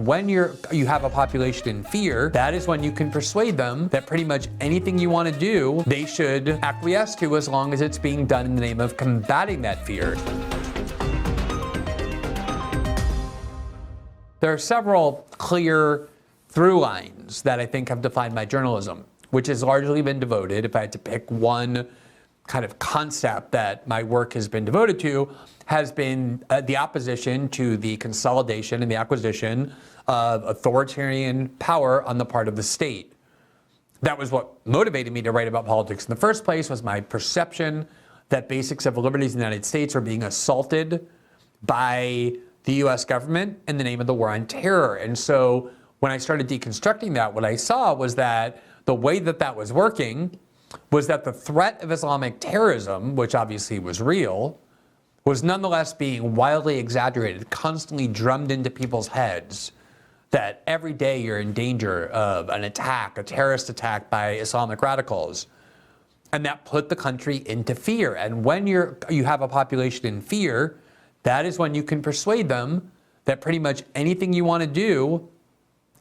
when you have a population in fear, that is when you can persuade them that pretty much anything you want to do, they should acquiesce to, as long as it's being done in the name of combating that fear. There are several clear through lines that I think have defined my journalism, which has largely been devoted, if I had to pick one kind of concept that my work has been devoted to, has been the opposition to the consolidation and the acquisition of authoritarian power on the part of the state. That was what motivated me to write about politics in the first place, was my perception that basic civil liberties in the United States were being assaulted by the US government in the name of the war on terror. And so when I started deconstructing that, what I saw was that the way that that was working was that the threat of Islamic terrorism, which obviously was real, was nonetheless being wildly exaggerated, constantly drummed into people's heads, that every day you're in danger of an attack, a terrorist attack by Islamic radicals. And that put the country into fear. And when you have a population in fear, that is when you can persuade them that pretty much anything you want to do,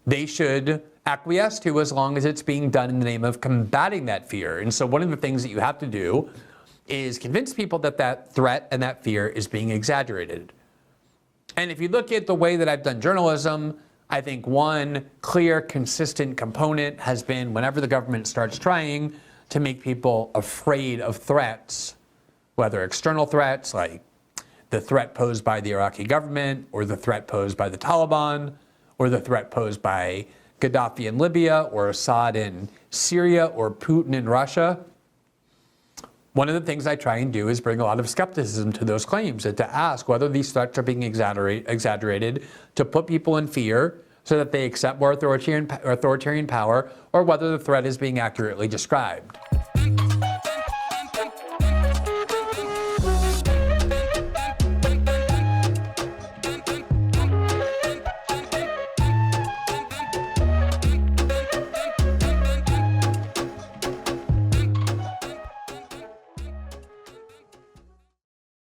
they should acquiesce to, as long as it's being done in the name of combating that fear. And so one of the things that you have to do is convince people that that threat and that fear is being exaggerated. And if you look at the way that I've done journalism, I think one clear, consistent component has been whenever the government starts trying to make people afraid of threats, whether external threats like the threat posed by the Iraqi government, or the threat posed by the Taliban, or the threat posed by Gaddafi in Libya, or Assad in Syria, or Putin in Russia. One of the things I try and do is bring a lot of skepticism to those claims, and to ask whether these threats are being exaggerated to put people in fear so that they accept more authoritarian power, or whether the threat is being accurately described.